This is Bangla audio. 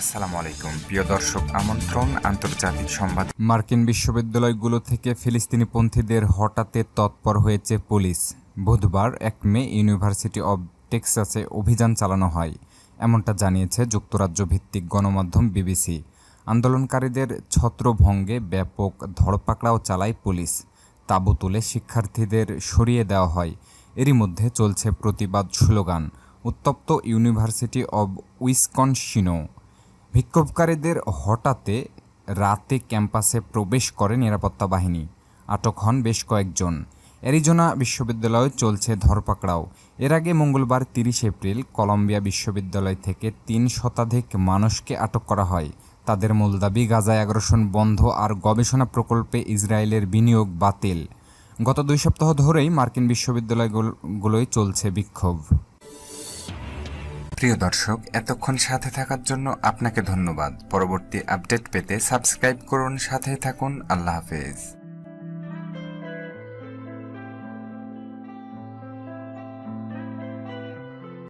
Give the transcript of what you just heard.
আসসালামু আলাইকুম প্রিয় দর্শক, আমন্ত্রণ আন্তর্জাতিক সংবাদ। মার্কিন বিশ্ববিদ্যালয়গুলো থেকে ফিলিস্তিনিপন্থীদের হটাতে তৎপর হয়েছে পুলিশ। বুধবার 1 মে ইউনিভার্সিটি অব টেক্সাসে অভিযান চালানো হয়, এমনটা জানিয়েছে যুক্তরাজ্য ভিত্তিক গণমাধ্যম বিবিসি। আন্দোলনকারীদের ছত্রভঙ্গে ব্যাপক ধরপাকড়াও চালায় পুলিশ। তাঁবু তুলে শিক্ষার্থীদের সরিয়ে দেওয়া হয়। এরই মধ্যে চলছে প্রতিবাদ স্লোগান। উত্তপ্ত ইউনিভার্সিটি অব উইসকনসিনও বিক্ষোভকারীদের হঠাতে রাতে ক্যাম্পাসে প্রবেশ করে নিরাপত্তা বাহিনী। আটক হন বেশ কয়েকজন। অ্যারিজোনা বিশ্ববিদ্যালয়ে চলছে ধরপাকড়াও। এর আগে মঙ্গলবার 30 এপ্রিল কলম্বিয়া বিশ্ববিদ্যালয় থেকে 3 শতাধিক মানুষকে আটক করা হয়। তাদের মূল দাবি গাজায় আগ্রাসন বন্ধ আর গবেষণা প্রকল্পে ইসরায়েলের বিনিয়োগ বাতিল। গত 2 সপ্তাহ ধরেই মার্কিন বিশ্ববিদ্যালয়গুলোয় চলছে বিক্ষোভ। প্রিয় দর্শক, এতক্ষণ সাথে থাকার জন্য আপনাকে ধন্যবাদ। পরবর্তী আপডেট পেতে সাবস্ক্রাইব করুন, সাথে থাকুন। আল্লাহ হাফেজ।